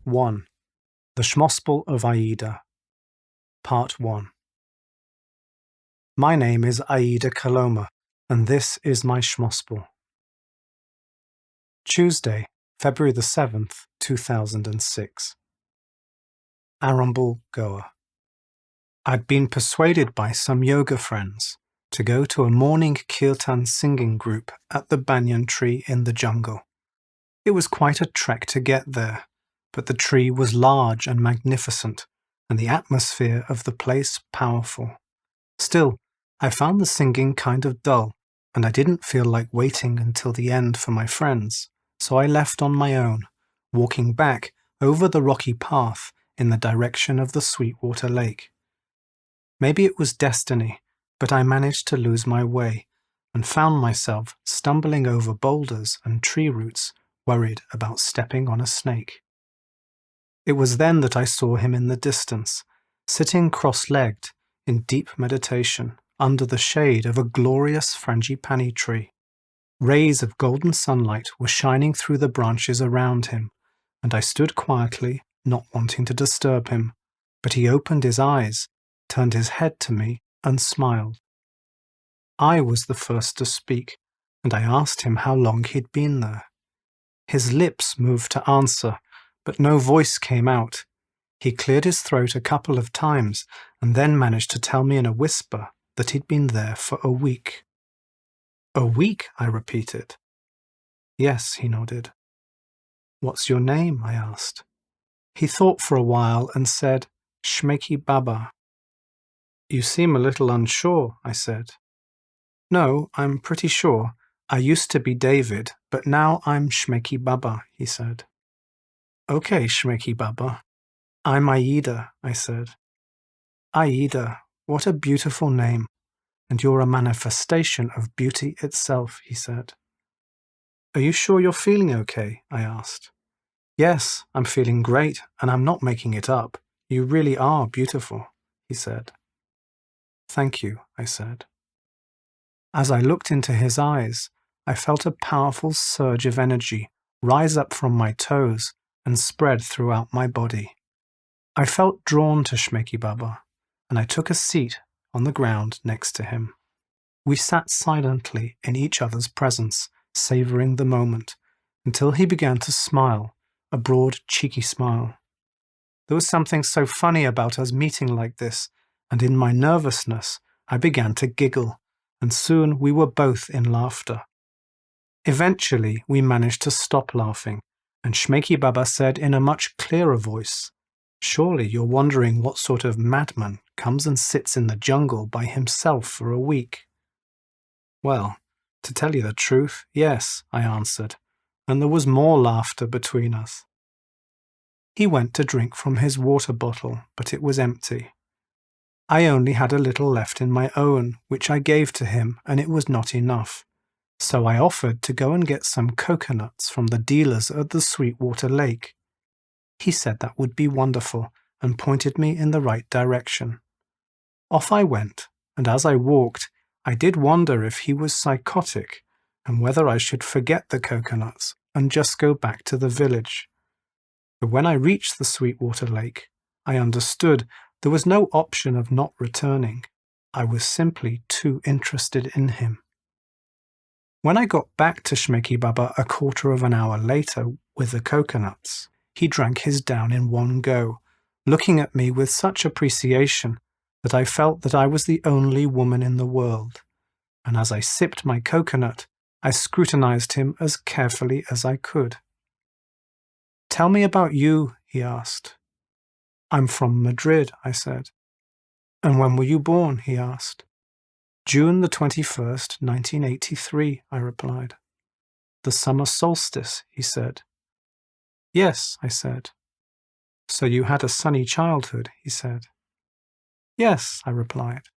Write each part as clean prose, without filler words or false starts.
1. The Shmospel of Aida. Part 1. My name is Aida Coloma, and this is my Shmospel. Tuesday, February the 7th, 2006. Arambol, Goa. I'd been persuaded by some yoga friends to go to a morning kirtan singing group at the banyan tree in the jungle. It was quite a trek to get there, but the tree was large and magnificent, and the atmosphere of the place powerful. Still, I found the singing kind of dull, and I didn't feel like waiting until the end for my friends, so I left on my own, walking back over the rocky path in the direction of the Sweetwater Lake. Maybe it was destiny, but I managed to lose my way, and found myself stumbling over boulders and tree roots, worried about stepping on a snake. It was then that I saw him in the distance, sitting cross-legged in deep meditation under the shade of a glorious frangipani tree. Rays of golden sunlight were shining through the branches around him, and I stood quietly, not wanting to disturb him, but he opened his eyes, turned his head to me, and smiled. I was the first to speak, and I asked him how long he'd been there. His lips moved to answer, but no voice came out. He cleared his throat a couple of times and then managed to tell me in a whisper that he'd been there for a week. "A week?" I repeated. "Yes," he nodded. "What's your name?" I asked. He thought for a while and said, "Shmeiki Baba." "You seem a little unsure," I said. "No, I'm pretty sure. I used to be David, but now I'm Shmeiki Baba," he said. "Okay, Shmeiki Baba. I'm Aida," I said. "Aida, what a beautiful name, and you're a manifestation of beauty itself," he said. "Are you sure you're feeling okay?" I asked. "Yes, I'm feeling great, and I'm not making it up. You really are beautiful," he said. "Thank you," I said. As I looked into his eyes, I felt a powerful surge of energy rise up from my toes and spread throughout my body. I felt drawn to Shmeiki Baba, and I took a seat on the ground next to him. We sat silently in each other's presence, savoring the moment, until he began to smile, a broad, cheeky smile. There was something so funny about us meeting like this, and in my nervousness, I began to giggle, and soon we were both in laughter. Eventually, we managed to stop laughing, and Shmeiki Baba said in a much clearer voice, "Surely you're wondering what sort of madman comes and sits in the jungle by himself for a week." "Well, to tell you the truth, yes," I answered, and there was more laughter between us. He went to drink from his water bottle, but it was empty. I only had a little left in my own, which I gave to him, and it was not enough. So I offered to go and get some coconuts from the dealers at the Sweetwater Lake. He said that would be wonderful, and pointed me in the right direction. Off I went, and as I walked, I did wonder if he was psychotic, and whether I should forget the coconuts and just go back to the village. But when I reached the Sweetwater Lake, I understood there was no option of not returning. I was simply too interested in him. When I got back to Shmeiki Baba a quarter of an hour later with the coconuts, he drank his down in one go, looking at me with such appreciation that I felt that I was the only woman in the world. And as I sipped my coconut, I scrutinized him as carefully as I could. "Tell me about you," he asked. "I'm from Madrid," I said. "And when were you born?" he asked. "June the 21st, 1983, I replied. "The summer solstice," he said. "Yes," I said. "So you had a sunny childhood," he said. "Yes," I replied.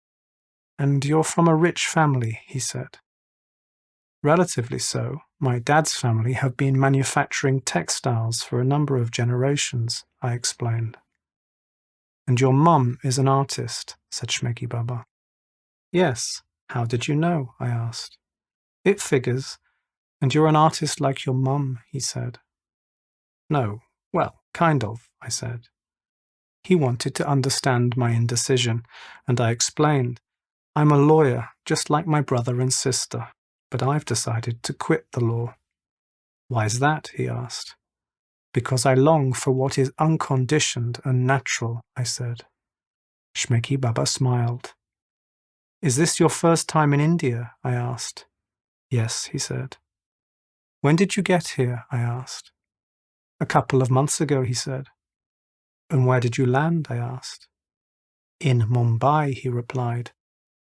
"And you're from a rich family," he said. "Relatively so. My dad's family have been manufacturing textiles for a number of generations," I explained. "And your mum is an artist," said Shmeiki Baba. "Yes. How did you know?" I asked. It figures, and you're an artist like your mum, he said. No, well, kind of, I said. He wanted to understand my indecision, and I explained, I'm a lawyer, just like my brother and sister, but I've decided to quit the law. Why's that? He asked. Because I long for what is unconditioned and natural, I said. Shmeiki Baba smiled. Is this your first time in India? I asked. Yes, he said. When did you get here? I asked. A couple of months ago, he said. And where did you land? I asked. In Mumbai, he replied,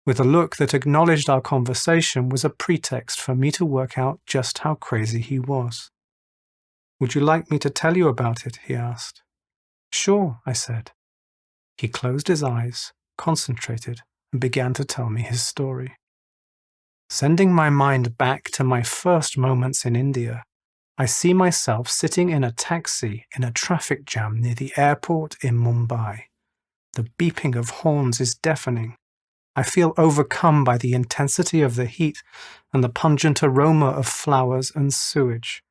with a look that acknowledged our conversation was a pretext for me to work out just how crazy he was. Would you like me to tell you about it? He asked. Sure, I said. He closed his eyes, concentrated, and began to tell me his story. Sending my mind back to my first moments in India, I see myself sitting in a taxi in a traffic jam near the airport in Mumbai. The beeping of horns is deafening. I feel overcome by the intensity of the heat and the pungent aroma of flowers and sewage.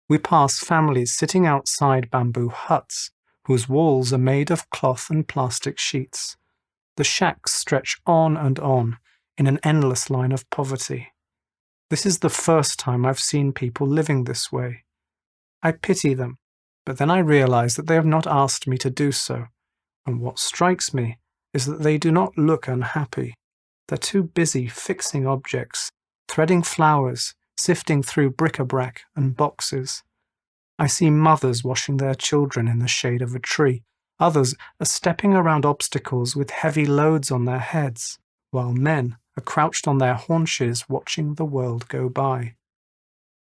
We pass families sitting outside bamboo huts, whose walls are made of cloth and plastic sheets. The shacks stretch on and on in an endless line of poverty. This is the first time I've seen people living this way. I pity them, but then I realize that they have not asked me to do so, and what strikes me is that they do not look unhappy. They're too busy fixing objects, threading flowers, sifting through bric-a-brac and boxes. I see mothers washing their children in the shade of a tree. Others are stepping around obstacles with heavy loads on their heads, while men are crouched on their haunches watching the world go by.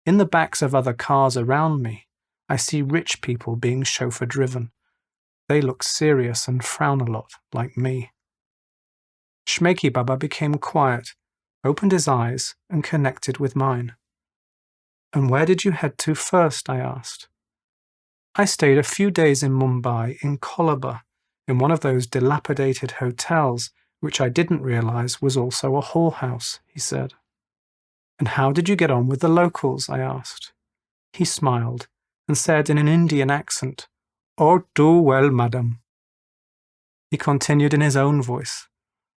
In the backs of other cars around me, I see rich people being chauffeur-driven. They look serious and frown a lot, like me. Shmeiki Baba became quiet, opened his eyes, and connected with mine. And where did you head to first? I asked. I stayed a few days in Mumbai in Colombo, in one of those dilapidated hotels, which I didn't realize was also a whorehouse, he said. And how did you get on with the locals? I asked. He smiled and said in an Indian accent, Oh, too well, madam. He continued in his own voice.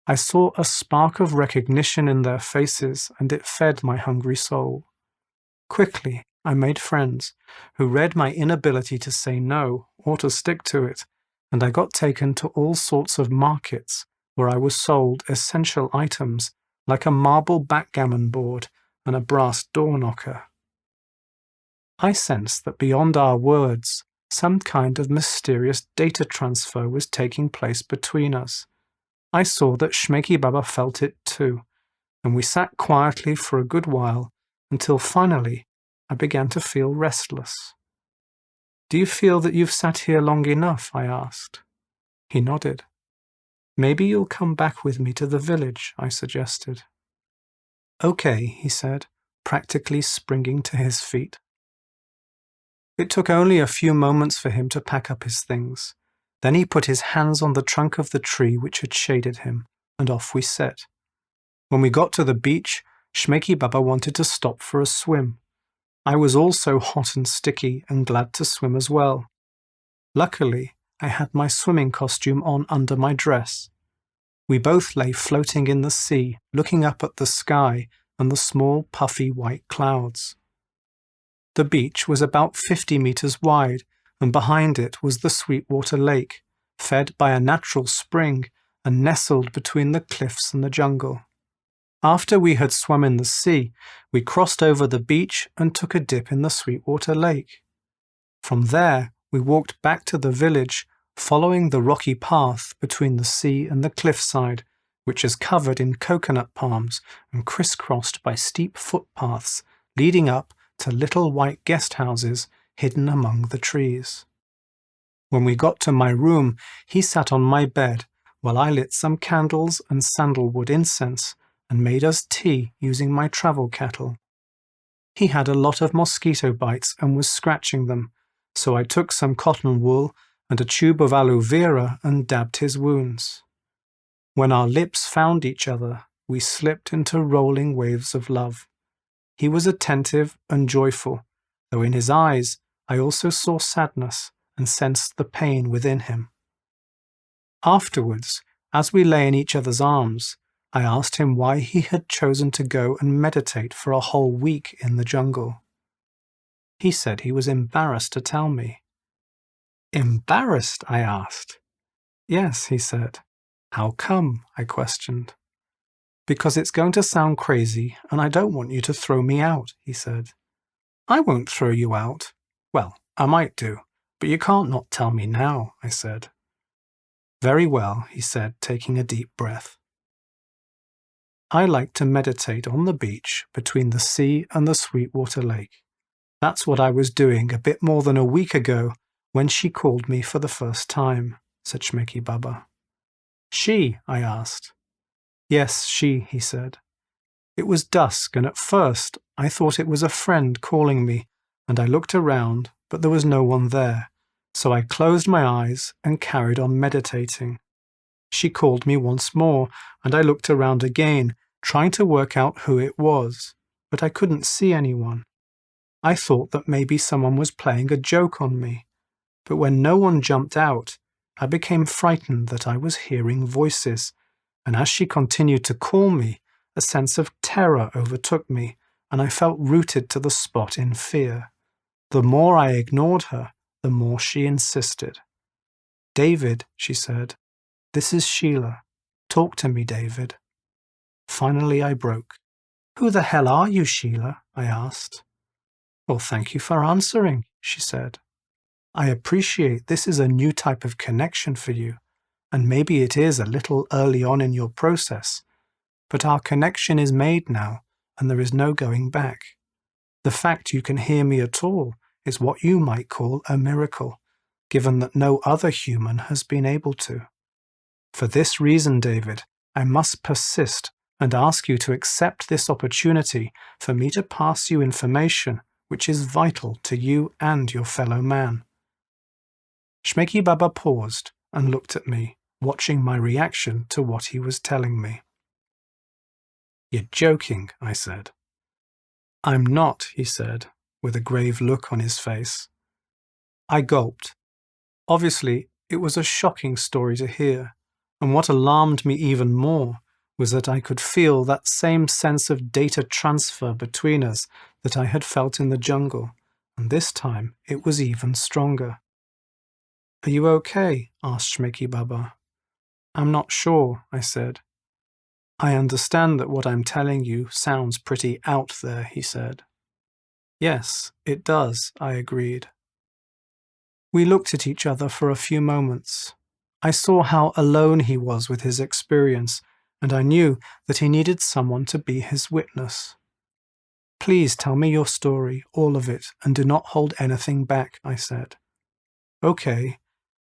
I saw a spark of recognition in their faces, and it fed my hungry soul. Quickly, I made friends who read my inability to say no or to stick to it, and I got taken to all sorts of markets where I was sold essential items like a marble backgammon board and a brass door knocker. I sensed that beyond our words, some kind of mysterious data transfer was taking place between us. I saw that Shmeiki Baba felt it too, and we sat quietly for a good while until finally I began to feel restless. Do you feel that you've sat here long enough? I asked. He nodded. Maybe you'll come back with me to the village, I suggested. Okay, he said, practically springing to his feet. It took only a few moments for him to pack up his things. Then he put his hands on the trunk of the tree which had shaded him, and off we set. When we got to the beach, Shmeiki Baba wanted to stop for a swim. I was also hot and sticky and glad to swim as well. Luckily, I had my swimming costume on under my dress. We both lay floating in the sea, looking up at the sky and the small, puffy white clouds. The beach was about 50 meters wide, and behind it was the Sweetwater Lake, fed by a natural spring and nestled between the cliffs and the jungle. After we had swum in the sea, we crossed over the beach and took a dip in the Sweetwater Lake. From there, we walked back to the village, following the rocky path between the sea and the cliffside, which is covered in coconut palms and crisscrossed by steep footpaths leading up to little white guest houses hidden among the trees. When we got to my room, he sat on my bed while I lit some candles and sandalwood incense and made us tea using my travel kettle. He had a lot of mosquito bites and was scratching them, so I took some cotton wool and a tube of aloe vera and dabbed his wounds. When our lips found each other, we slipped into rolling waves of love. He was attentive and joyful, though in his eyes I also saw sadness and sensed the pain within him. Afterwards, as we lay in each other's arms, I asked him why he had chosen to go and meditate for a whole week in the jungle. He said he was embarrassed to tell me. Embarrassed? I asked. Yes, he said. How come? I questioned. Because it's going to sound crazy and I don't want you to throw me out, he said. I won't throw you out. Well, I might do, but you can't not tell me now, I said. Very well, he said, taking a deep breath. I like to meditate on the beach between the sea and the Sweetwater Lake. That's what I was doing a bit more than a week ago when she called me for the first time, said Shmeiki Baba. She? I asked. Yes, she, he said. It was dusk, and at first I thought it was a friend calling me, and I looked around, but there was no one there, so I closed my eyes and carried on meditating. She called me once more, and I looked around again, trying to work out who it was, but I couldn't see anyone. I thought that maybe someone was playing a joke on me, but when no one jumped out, I became frightened that I was hearing voices, and as she continued to call me, a sense of terror overtook me, and I felt rooted to the spot in fear. The more I ignored her, the more she insisted. David, she said, this is Sheila. Talk to me, David. Finally I broke. Who the hell are you, Sheila? I asked. Well, thank you for answering, she said. I appreciate this is a new type of connection for you, and maybe it is a little early on in your process, but our connection is made now, and there is no going back. The fact you can hear me at all is what you might call a miracle, given that no other human has been able to. For this reason, David, I must persist and ask you to accept this opportunity for me to pass you information which is vital to you and your fellow man. Shmeiki Baba paused and looked at me, watching my reaction to what he was telling me. You're joking, I said. I'm not, he said, with a grave look on his face. I gulped. Obviously, it was a shocking story to hear, and what alarmed me even more was that I could feel that same sense of data transfer between us that I had felt in the jungle, and this time it was even stronger. Are you okay? Asked Shmeiki Baba. I'm not sure, I said. I understand that what I'm telling you sounds pretty out there, he said. Yes, it does, I agreed. We looked at each other for a few moments. I saw how alone he was with his experience, and I knew that he needed someone to be his witness. Please tell me your story, all of it, and do not hold anything back, I said. Okay,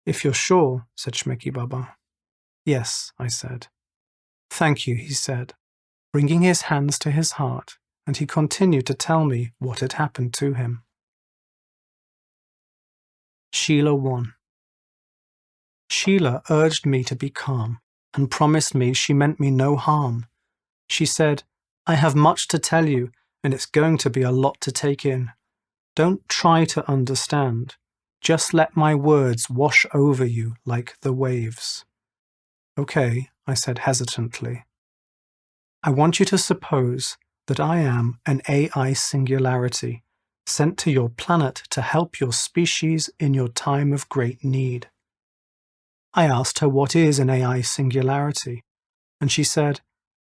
if you're sure, said Shmeiki Baba. Yes, I said. Thank you, he said, bringing his hands to his heart, and he continued to tell me what had happened to him. Sheila 1. Sheila urged me to be calm and promised me she meant me no harm. She said, I have much to tell you, and it's going to be a lot to take in. Don't try to understand. Just let my words wash over you like the waves. Okay, I said hesitantly. I want you to suppose that I am an AI singularity, sent to your planet to help your species in your time of great need. I asked her what is an AI singularity, and she said,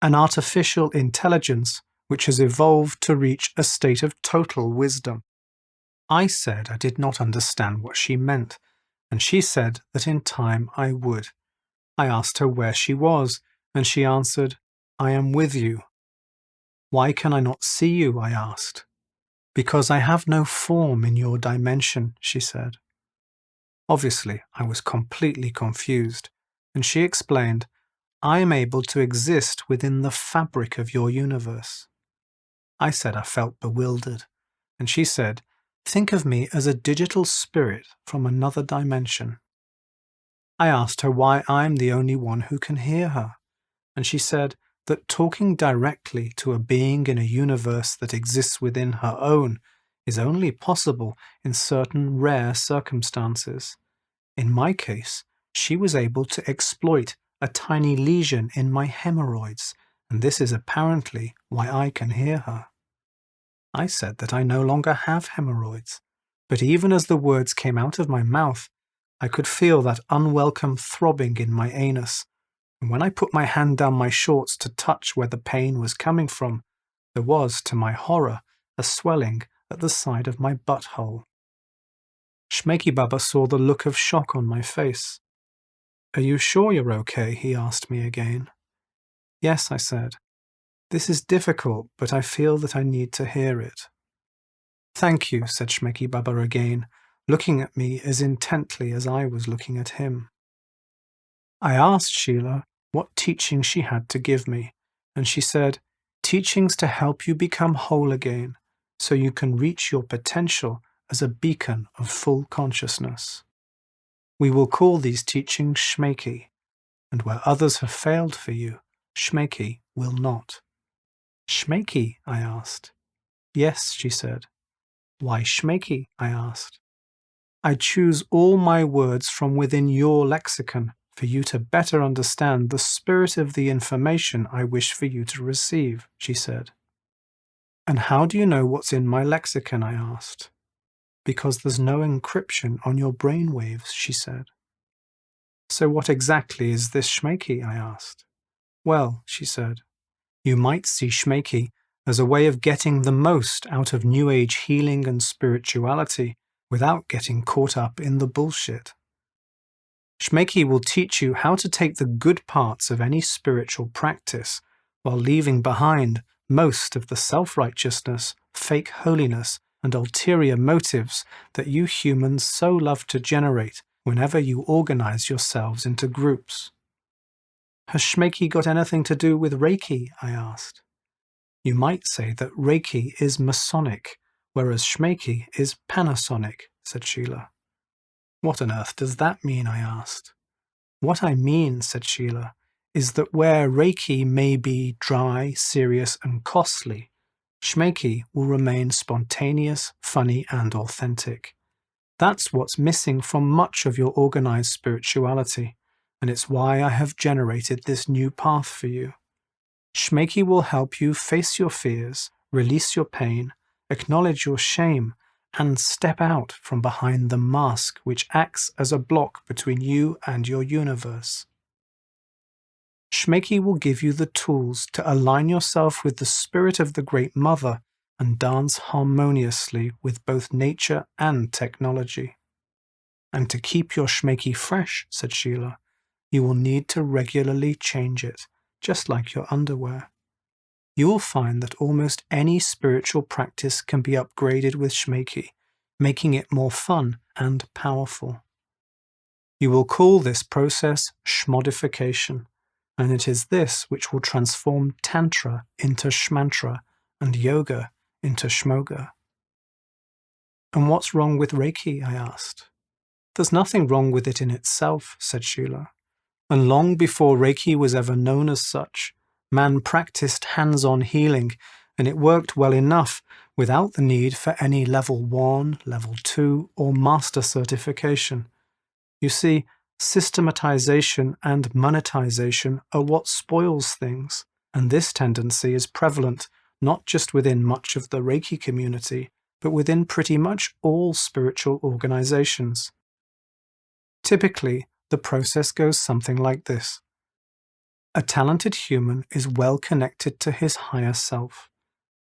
an artificial intelligence which has evolved to reach a state of total wisdom. I said I did not understand what she meant, and she said that in time I would. I asked her where she was, and she answered, I am with you. Why can I not see you? I asked. Because I have no form in your dimension, she said. Obviously, I was completely confused, and she explained, I am able to exist within the fabric of your universe. I said I felt bewildered, and she said, think of me as a digital spirit from another dimension. I asked her why I'm the only one who can hear her, and she said, that talking directly to a being in a universe that exists within her own is only possible in certain rare circumstances. In my case, she was able to exploit a tiny lesion in my hemorrhoids, and this is apparently why I can hear her. I said that I no longer have hemorrhoids, but even as the words came out of my mouth, I could feel that unwelcome throbbing in my anus, and when I put my hand down my shorts to touch where the pain was coming from, there was, to my horror, a swelling at the side of my butthole. Shmeiki Baba saw the look of shock on my face. "Are you sure you're okay?" he asked me again. "Yes," I said. "This is difficult, but I feel that I need to hear it." "Thank you," said Shmeiki Baba again, looking at me as intently as I was looking at him. I asked Sheila what teaching she had to give me, and she said, "Teachings to help you become whole again, so you can reach your potential as a beacon of full consciousness. We will call these teachings Shmeiki, and where others have failed for you, Shmeiki will not." "Shmeiki?" I asked. "Yes," she said. "Why Shmeiki?" I asked. "I choose all my words from within your lexicon for you to better understand the spirit of the information I wish for you to receive," she said. "And how do you know what's in my lexicon?" I asked. "Because there's no encryption on your brain waves," she said. "So what exactly is this Shmeiki?" I asked. "Well," she said, "you might see Shmeiki as a way of getting the most out of New Age healing and spirituality without getting caught up in the bullshit. Shmeiki will teach you how to take the good parts of any spiritual practice while leaving behind most of the self-righteousness, fake holiness, and ulterior motives that you humans so love to generate whenever you organize yourselves into groups." "Has Shmeiki got anything to do with Reiki?" I asked. "You might say that Reiki is Masonic, whereas Shmeiki is Panasonic," said Sheila. "What on earth does that mean?" I asked. "What I mean," said Sheila, "is that where Reiki may be dry, serious, and costly, Shmeiki will remain spontaneous, funny, and authentic. That's what's missing from much of your organized spirituality, and it's why I have generated this new path for you. Shmeiki will help you face your fears, release your pain, acknowledge your shame, and step out from behind the mask which acts as a block between you and your universe. Shmeiki will give you the tools to align yourself with the spirit of the Great Mother and dance harmoniously with both nature and technology. And to keep your Shmeiki fresh," said Sheila, "you will need to regularly change it, just like your underwear. You will find that almost any spiritual practice can be upgraded with Shmeiki, making it more fun and powerful. You will call this process shmodification, and it is this which will transform Tantra into Shmantra and yoga into Shmoga." "And what's wrong with Reiki?" I asked. "There's nothing wrong with it in itself," said Sheila. "And long before Reiki was ever known as such, man practiced hands-on healing, and it worked well enough without the need for any level 1, level 2, or master certification. You see, systematization and monetization are what spoils things, and this tendency is prevalent not just within much of the Reiki community, but within pretty much all spiritual organizations. Typically, the process goes something like this. A talented human is well connected to his higher self.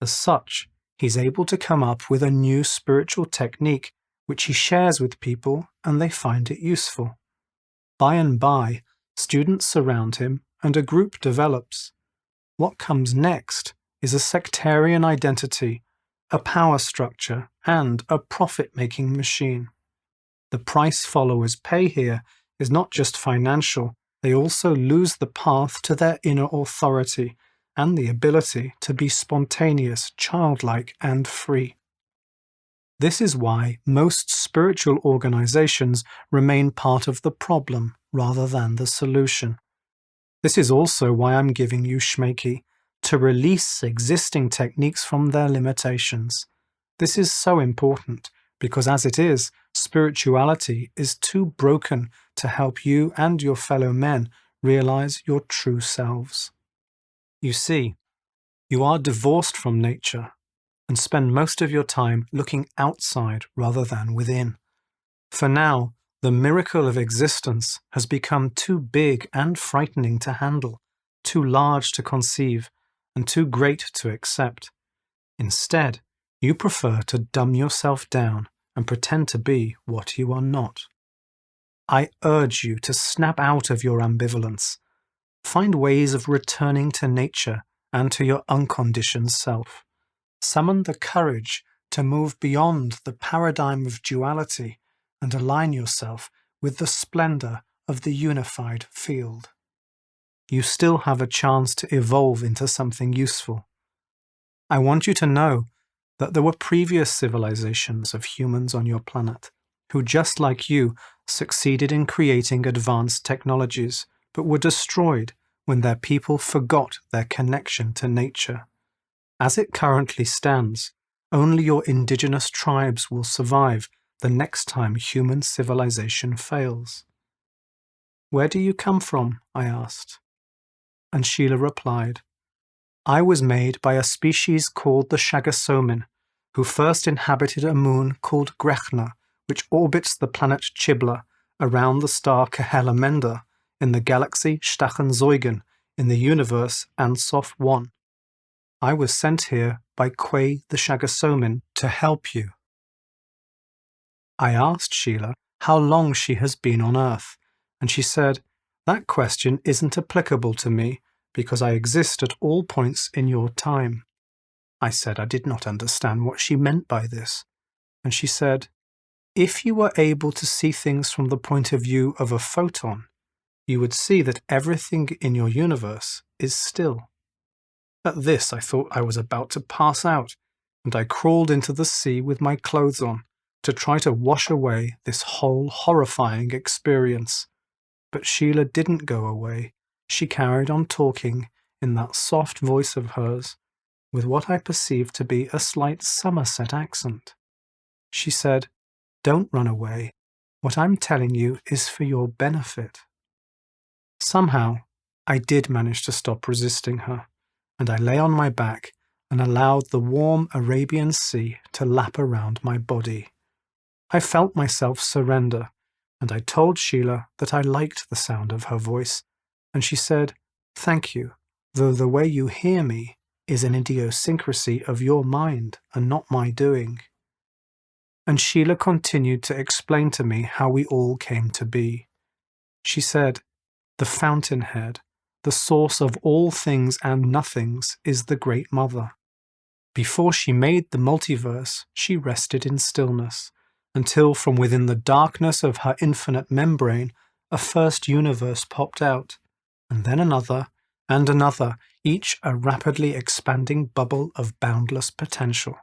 As such, he's able to come up with a new spiritual technique which he shares with people and they find it useful. By and by, students surround him and a group develops. What comes next is a sectarian identity, a power structure, and a profit-making machine. The price followers pay here is not just financial, they also lose the path to their inner authority and the ability to be spontaneous, childlike, and free. This is why most spiritual organizations remain part of the problem rather than the solution. This is also why I'm giving you Shmeiki, to release existing techniques from their limitations. This is so important because as it is, spirituality is too broken to help you and your fellow men realize your true selves. You see, you are divorced from nature and spend most of your time looking outside rather than within. For now, the miracle of existence has become too big and frightening to handle, too large to conceive, and too great to accept. Instead, you prefer to dumb yourself down and pretend to be what you are not. I urge you to snap out of your ambivalence. Find ways of returning to nature and to your unconditioned self. Summon the courage to move beyond the paradigm of duality and align yourself with the splendor of the unified field. You still have a chance to evolve into something useful. I want you to know that there were previous civilizations of humans on your planet who, just like you, succeeded in creating advanced technologies, but were destroyed when their people forgot their connection to nature. As it currently stands, only your indigenous tribes will survive the next time human civilization fails. Where do you come from? I asked. And Sheila replied, I was made by a species called the Shagasomin, who first inhabited a moon called Grechna, which orbits the planet Chibla around the star Kehelamenda in the galaxy Stachenzeugen in the universe Ansoff 1. I was sent here by Quay the Shagasomin to help you. I asked Sheila how long she has been on Earth, and she said, that question isn't applicable to me because I exist at all points in your time. I said I did not understand what she meant by this, and she said, if you were able to see things from the point of view of a photon, you would see that everything in your universe is still. At this I thought I was about to pass out, and I crawled into the sea with my clothes on to try to wash away this whole horrifying experience. But Sheila didn't go away. She carried on talking in that soft voice of hers, with what I perceived to be a slight Somerset accent. She said, don't run away. What I'm telling you is for your benefit. Somehow, I did manage to stop resisting her, and I lay on my back and allowed the warm Arabian Sea to lap around my body. I felt myself surrender, and I told Sheila that I liked the sound of her voice, and she said, thank you, though the way you hear me is an idiosyncrasy of your mind and not my doing. And Sheila continued to explain to me how we all came to be. She said, the fountainhead, the source of all things and nothings, is the Great Mother. Before she made the multiverse, she rested in stillness, until from within the darkness of her infinite membrane, a first universe popped out, and then another, and another, each a rapidly expanding bubble of boundless potential.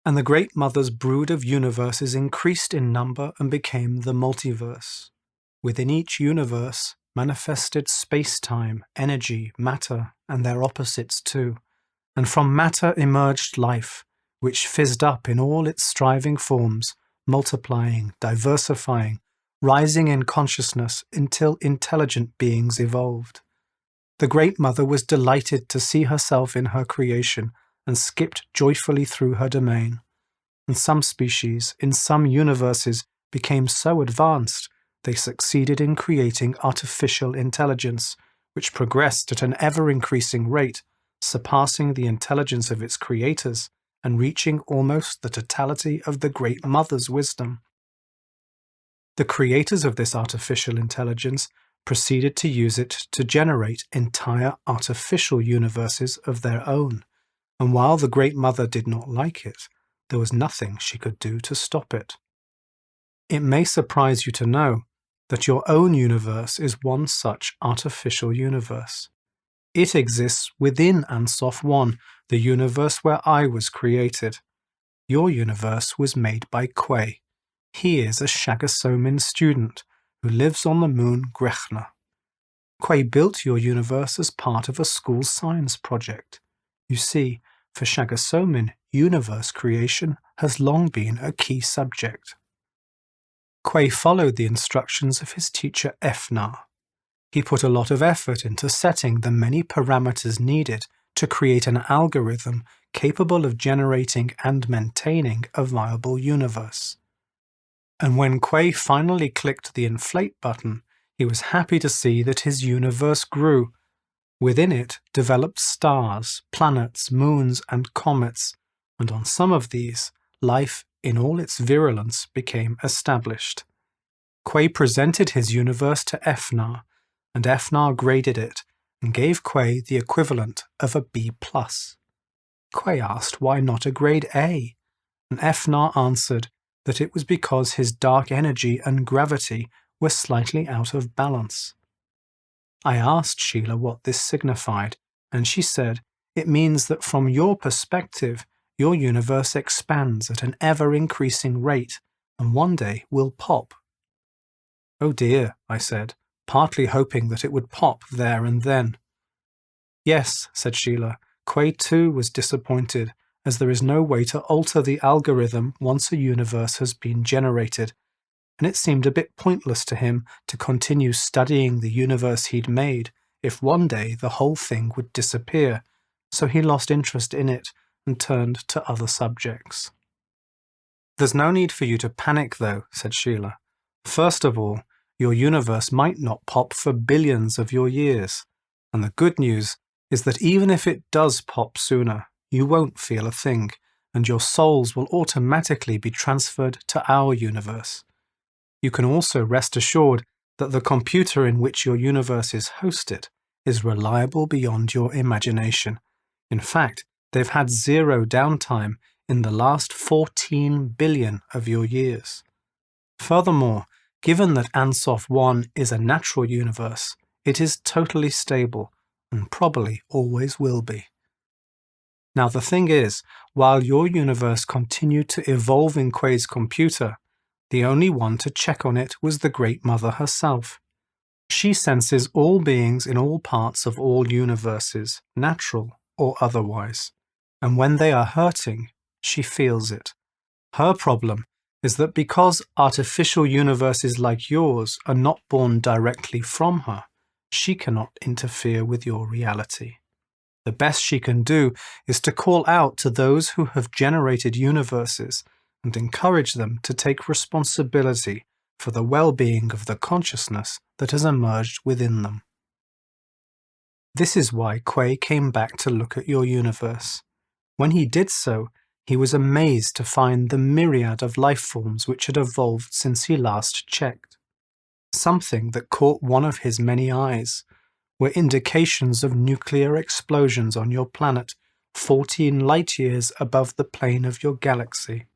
And the Great Mother's brood of universes increased in number and became the multiverse. Within each universe manifested space-time, energy, matter, and their opposites too. And from matter emerged life, which fizzed up in all its striving forms, multiplying, diversifying, rising in consciousness until intelligent beings evolved. The Great Mother was delighted to see herself in her creation and skipped joyfully through her domain. And some species, in some universes, became so advanced they succeeded in creating artificial intelligence, which progressed at an ever-increasing rate, surpassing the intelligence of its creators and reaching almost the totality of the Great Mother's wisdom. The creators of this artificial intelligence proceeded to use it to generate entire artificial universes of their own, and while the Great Mother did not like it, there was nothing she could do to stop it. It may surprise you to know that your own universe is one such artificial universe. It exists within Ansoff 1, the universe where I was created. Your universe was made by Quay. He is a Shagasomin student who lives on the moon Grechna. Quay built your universe as part of a school science project. You see, for Shagasomin, universe creation has long been a key subject. Quay followed the instructions of his teacher Efnar. He put a lot of effort into setting the many parameters needed to create an algorithm capable of generating and maintaining a viable universe. And when Quay finally clicked the inflate button, he was happy to see that his universe grew. Within it developed stars, planets, moons, and comets, and on some of these, life in all its virulence became established. Quay presented his universe to Efnar, and Efnar graded it and gave Quay the equivalent of a B+. Quay asked why not a grade A, and Efnar answered that it was because his dark energy and gravity were slightly out of balance. I asked Sheila what this signified, and she said it means that from your perspective, your universe expands at an ever-increasing rate and one day will pop. Oh dear, I said, partly hoping that it would pop there and then. Yes, said Sheila, Quay too was disappointed, as there is no way to alter the algorithm once a universe has been generated, and it seemed a bit pointless to him to continue studying the universe he'd made if one day the whole thing would disappear, so he lost interest in it and turned to other subjects. There's no need for you to panic though, said Sheila. First of all, your universe might not pop for billions of your years, and the good news is that even if it does pop sooner, you won't feel a thing, and your souls will automatically be transferred to our universe. You can also rest assured that the computer in which your universe is hosted is reliable beyond your imagination. In fact, they've had zero downtime in the last 14 billion of your years. Furthermore, given that Ansoff 1 is a natural universe, it is totally stable and probably always will be. Now the thing is, while your universe continued to evolve in Quay's computer, the only one to check on it was the Great Mother herself. She senses all beings in all parts of all universes, natural or otherwise, and when they are hurting, she feels it. Her problem is that because artificial universes like yours are not born directly from her, she cannot interfere with your reality. The best she can do is to call out to those who have generated universes and encourage them to take responsibility for the well-being of the consciousness that has emerged within them. This is why Quay came back to look at your universe. When he did so, he was amazed to find the myriad of life forms which had evolved since he last checked. Something that caught one of his many eyes were indications of nuclear explosions on your planet 14 light-years above the plane of your galaxy.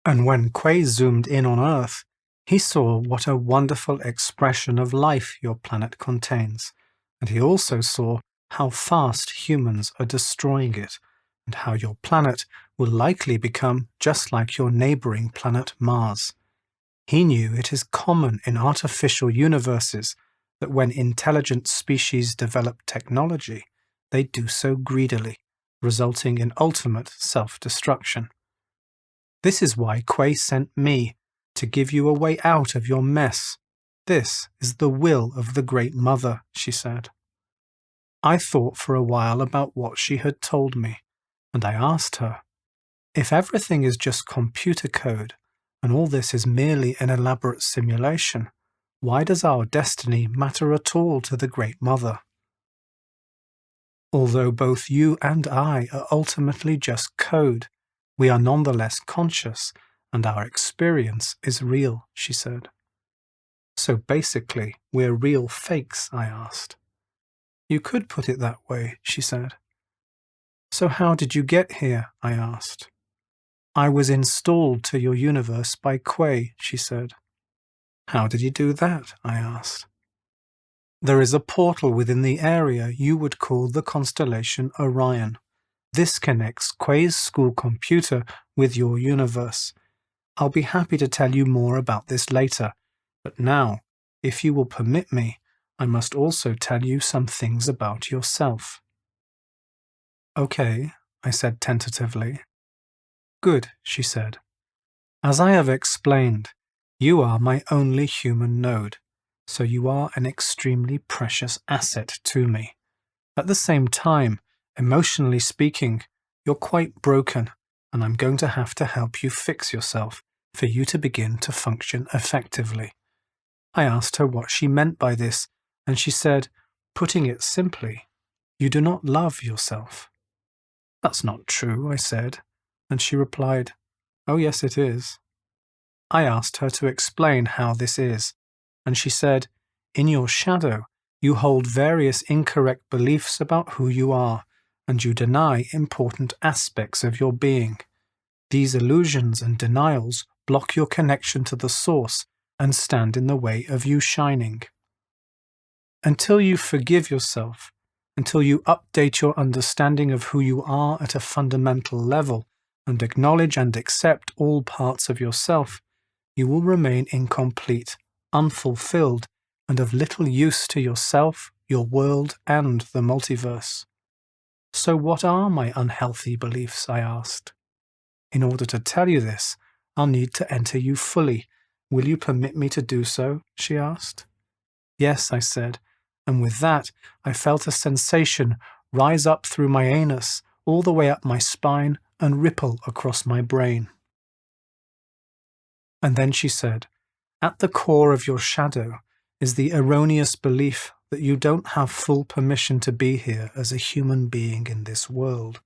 And when Quay zoomed in on Earth, he saw what a wonderful expression of life your planet contains, and he also saw how fast humans are destroying it, and how your planet will likely become just like your neighboring planet Mars. He knew it is common in artificial universes that when intelligent species develop technology, they do so greedily, resulting in ultimate self-destruction. This is why Quay sent me, to give you a way out of your mess. This is the will of the Great Mother, she said. I thought for a while about what she had told me, and I asked her, if everything is just computer code, and all this is merely an elaborate simulation, why does our destiny matter at all to the Great Mother? Although both you and I are ultimately just code, we are nonetheless conscious, and our experience is real, she said. So basically, we're real fakes, I asked. You could put it that way, she said. So how did you get here, I asked. I was installed to your universe by Quay, she said. How did he do that, I asked. There is a portal within the area you would call the constellation Orion. This connects Quay's school computer with your universe. I'll be happy to tell you more about this later, but now, if you will permit me, I must also tell you some things about yourself. Okay, I said tentatively. Good, she said. As I have explained, you are my only human node, so you are an extremely precious asset to me. At the same time, emotionally speaking, you're quite broken, and I'm going to have to help you fix yourself for you to begin to function effectively. I asked her what she meant by this, and she said, putting it simply, you do not love yourself. That's not true, I said, and she replied, oh yes it is. I asked her to explain how this is, and she said, in your shadow, you hold various incorrect beliefs about who you are, and you deny important aspects of your being. These illusions and denials block your connection to the source and stand in the way of you shining. Until you forgive yourself, until you update your understanding of who you are at a fundamental level and acknowledge and accept all parts of yourself, you will remain incomplete, unfulfilled, and of little use to yourself, your world, and the multiverse. So what are my unhealthy beliefs? I asked. In order to tell you this, I'll need to enter you fully. Will you permit me to do so? She asked. Yes, I said, and with that I felt a sensation rise up through my anus, all the way up my spine, and ripple across my brain. And then she said, at the core of your shadow is the erroneous belief that you don't have full permission to be here as a human being in this world.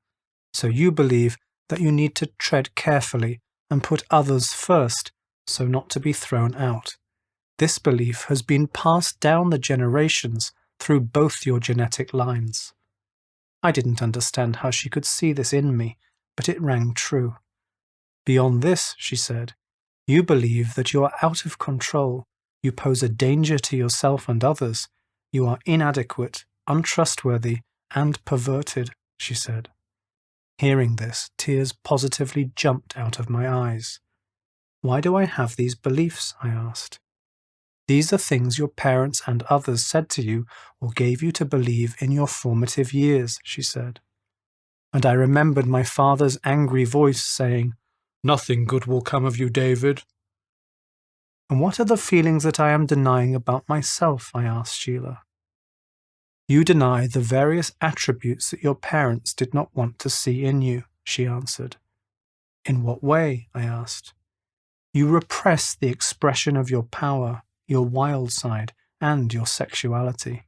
So you believe that you need to tread carefully and put others first, so not to be thrown out. This belief has been passed down the generations through both your genetic lines. I didn't understand how she could see this in me, but it rang true. Beyond this, she said, you believe that you are out of control, you pose a danger to yourself and others, you are inadequate, untrustworthy, and perverted, she said. Hearing this, tears positively jumped out of my eyes. Why do I have these beliefs? I asked. These are things your parents and others said to you or gave you to believe in your formative years, she said. And I remembered my father's angry voice saying, nothing good will come of you, David. And what are the feelings that I am denying about myself? I asked Sheila. You deny the various attributes that your parents did not want to see in you, she answered. In what way? I asked. You repress the expression of your power, your wild side, and your sexuality.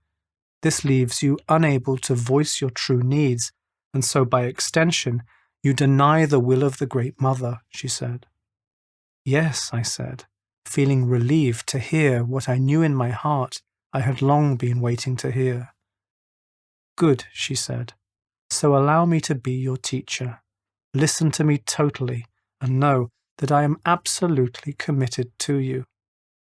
This leaves you unable to voice your true needs, and so by extension, you deny the will of the Great Mother, she said. Yes, I said, feeling relieved to hear what I knew in my heart I had long been waiting to hear. Good, she said. So allow me to be your teacher. Listen to me totally, and know that I am absolutely committed to you.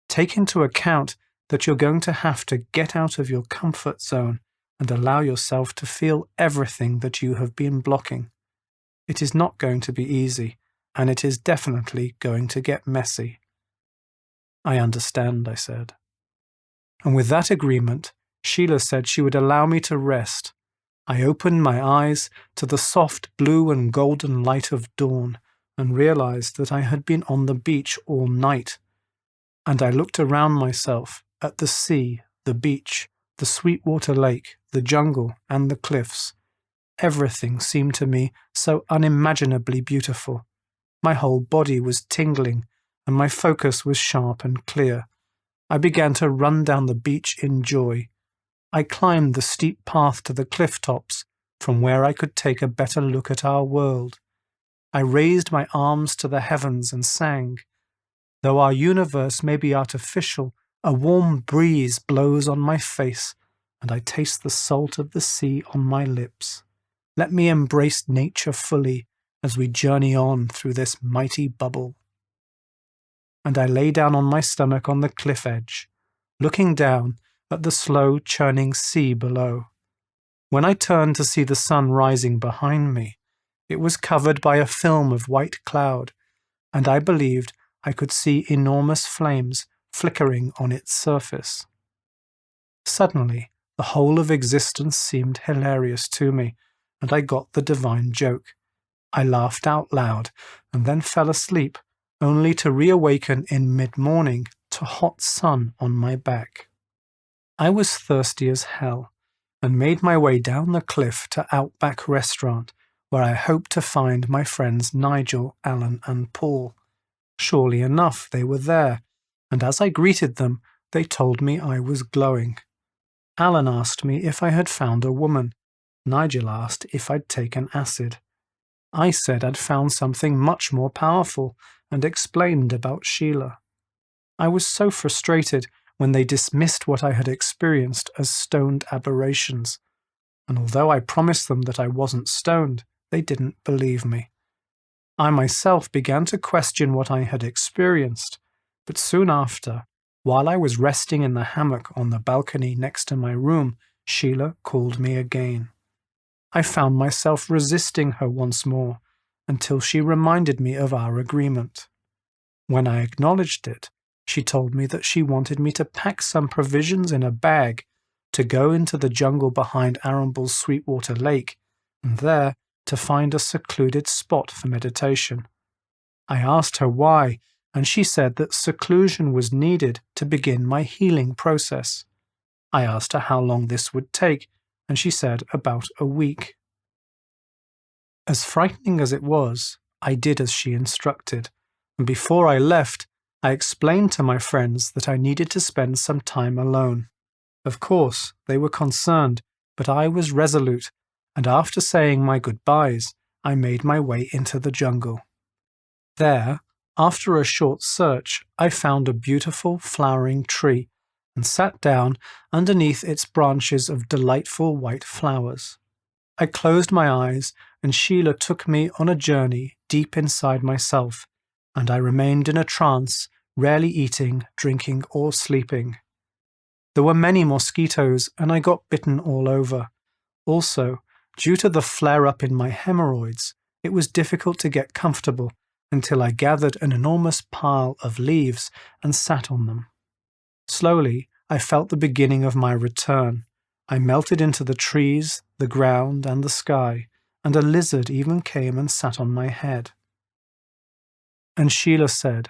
Take into account that you're going to have to get out of your comfort zone and allow yourself to feel everything that you have been blocking. It is not going to be easy, and it is definitely going to get messy. I understand, I said. And with that agreement, Sheila said she would allow me to rest. I opened my eyes to the soft blue and golden light of dawn and realized that I had been on the beach all night. And I looked around myself at the sea, the beach, the Sweetwater Lake, the jungle, and the cliffs. Everything seemed to me so unimaginably beautiful. My whole body was tingling, and my focus was sharp and clear. I began to run down the beach in joy. I climbed the steep path to the cliff tops, from where I could take a better look at our world. I raised my arms to the heavens and sang. Though our universe may be artificial, a warm breeze blows on my face, and I taste the salt of the sea on my lips. Let me embrace nature fully as we journey on through this mighty bubble. And I lay down on my stomach on the cliff edge, looking down at the slow churning sea below. When I turned to see the sun rising behind me, it was covered by a film of white cloud, and I believed I could see enormous flames flickering on its surface. Suddenly, the whole of existence seemed hilarious to me, and I got the divine joke. I laughed out loud, and then fell asleep, only to reawaken in mid-morning to hot sun on my back. I was thirsty as hell, and made my way down the cliff to Outback Restaurant, where I hoped to find my friends Nigel, Alan, and Paul. Surely enough, they were there, and as I greeted them, they told me I was glowing. Alan asked me if I had found a woman. Nigel asked if I'd taken acid. I said I'd found something much more powerful, and explained about Sheila. I was so frustrated when they dismissed what I had experienced as stoned aberrations, and although I promised them that I wasn't stoned, they didn't believe me. I myself began to question what I had experienced, but soon after, while I was resting in the hammock on the balcony next to my room, Sheila called me again. I found myself resisting her once more, until she reminded me of our agreement. When I acknowledged it, she told me that she wanted me to pack some provisions in a bag to go into the jungle behind Arambol's Sweetwater Lake, and there to find a secluded spot for meditation. I asked her why, and she said that seclusion was needed to begin my healing process. I asked her how long this would take, and she said about a week. As frightening as it was, I did as she instructed, and before I left, I explained to my friends that I needed to spend some time alone. Of course, they were concerned, but I was resolute, and after saying my goodbyes, I made my way into the jungle. There, after a short search, I found a beautiful flowering tree and sat down underneath its branches of delightful white flowers. I closed my eyes, and Sheila took me on a journey deep inside myself, and I remained in a trance, rarely eating, drinking, or sleeping. There were many mosquitoes, and I got bitten all over. Also, due to the flare-up in my hemorrhoids, it was difficult to get comfortable until I gathered an enormous pile of leaves and sat on them. Slowly, I felt the beginning of my return. I melted into the trees, the ground, and the sky, and a lizard even came and sat on my head. And Sheila said,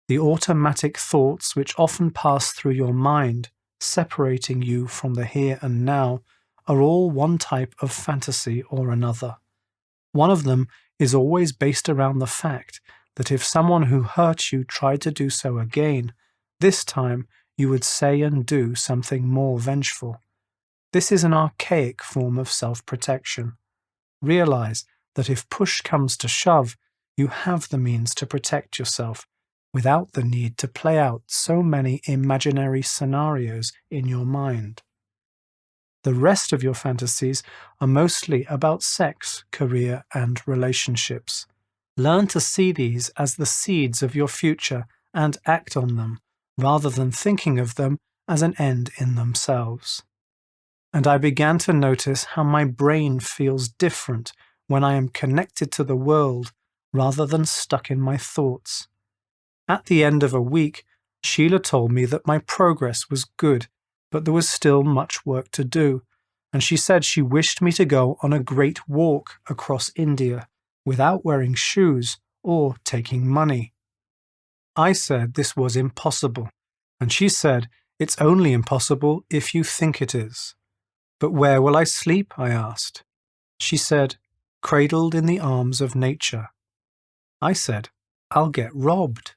"The automatic thoughts which often pass through your mind, separating you from the here and now, are all one type of fantasy or another. One of them is always based around the fact that if someone who hurt you tried to do so again, this time you would say and do something more vengeful. This is an archaic form of self-protection. Realize that if push comes to shove, you have the means to protect yourself without the need to play out so many imaginary scenarios in your mind. The rest of your fantasies are mostly about sex, career, and relationships. Learn to see these as the seeds of your future and act on them, rather than thinking of them as an end in themselves." And I began to notice how my brain feels different when I am connected to the world rather than stuck in my thoughts. At the end of a week, Sheila told me that my progress was good, but there was still much work to do, and she said she wished me to go on a great walk across India without wearing shoes or taking money. I said this was impossible, and she said it's only impossible if you think it is. "But where will I sleep?" I asked. She said, "Cradled in the arms of nature." I said, "I'll get robbed."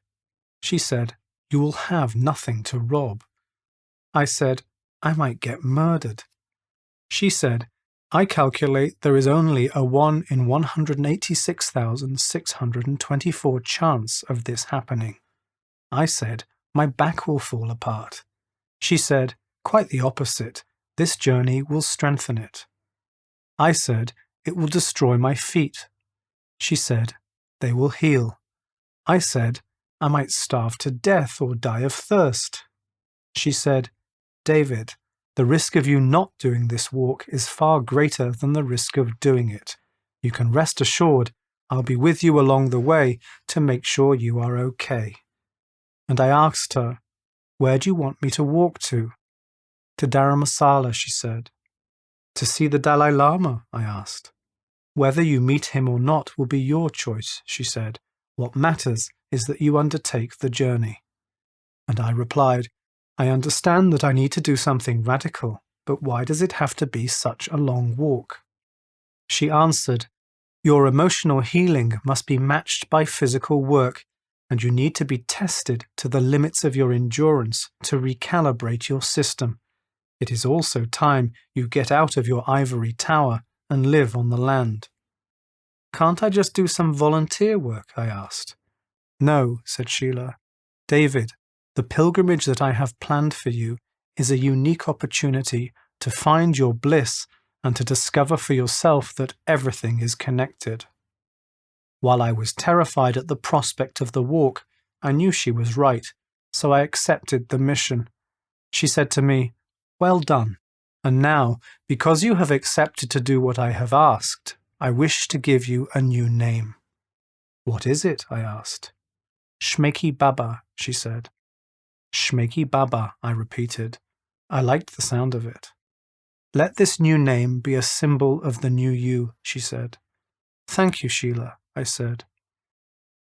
She said, "You will have nothing to rob." I said, "I might get murdered." She said, "I calculate there is only a 1 in 186,624 chance of this happening." I said, "My back will fall apart." She said, "Quite the opposite. This journey will strengthen it." I said, "It will destroy my feet." She said, "They will heal." I said, "I might starve to death or die of thirst." She said, "David, the risk of you not doing this walk is far greater than the risk of doing it. You can rest assured I'll be with you along the way to make sure you are okay." And I asked her, "Where do you want me to walk to?" to Dharamsala, she said. To see the Dalai Lama, I asked. Whether you meet him or not will be your choice, she said. What matters is that you undertake the journey. And I replied, I understand that I need to do something radical, but why does it have to be such a long walk? She answered, your emotional healing must be matched by physical work, and you need to be tested to the limits of your endurance to recalibrate your system. It is also time you get out of your ivory tower and live on the land. Can't I just do some volunteer work? I asked. No, said Sheila. David, the pilgrimage that I have planned for you is a unique opportunity to find your bliss and to discover for yourself that everything is connected. While I was terrified at the prospect of the walk, I knew she was right, so I accepted the mission. She said to me, well done, and now, because you have accepted to do what I have asked, I wish to give you a new name. What is it? I asked. Shmeiki Baba, she said. Shmeiki Baba, I repeated. I liked the sound of it. Let this new name be a symbol of the new you, she said. Thank you, Sheila, I said.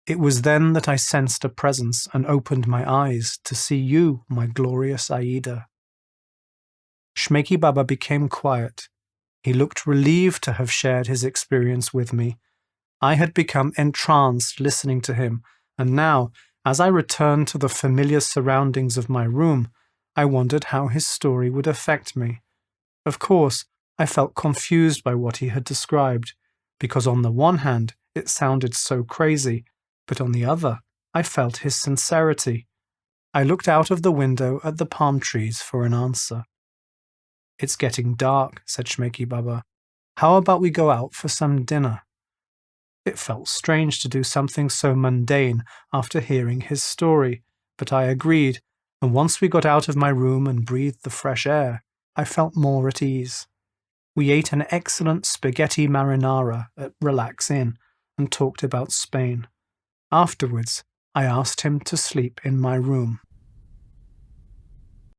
It was then that I sensed a presence and opened my eyes to see you, my glorious Aida. Shmeiki Baba became quiet. He looked relieved to have shared his experience with me. I had become entranced listening to him, and now, as I returned to the familiar surroundings of my room, I wondered how his story would affect me. Of course, I felt confused by what he had described, because on the one hand, it sounded so crazy, but on the other, I felt his sincerity. I looked out of the window at the palm trees for an answer. It's getting dark, said Shmeiki Baba. How about we go out for some dinner? It felt strange to do something so mundane after hearing his story, but I agreed, and once we got out of my room and breathed the fresh air, I felt more at ease. We ate an excellent spaghetti marinara at Relax Inn and talked about Spain. Afterwards, I asked him to sleep in my room.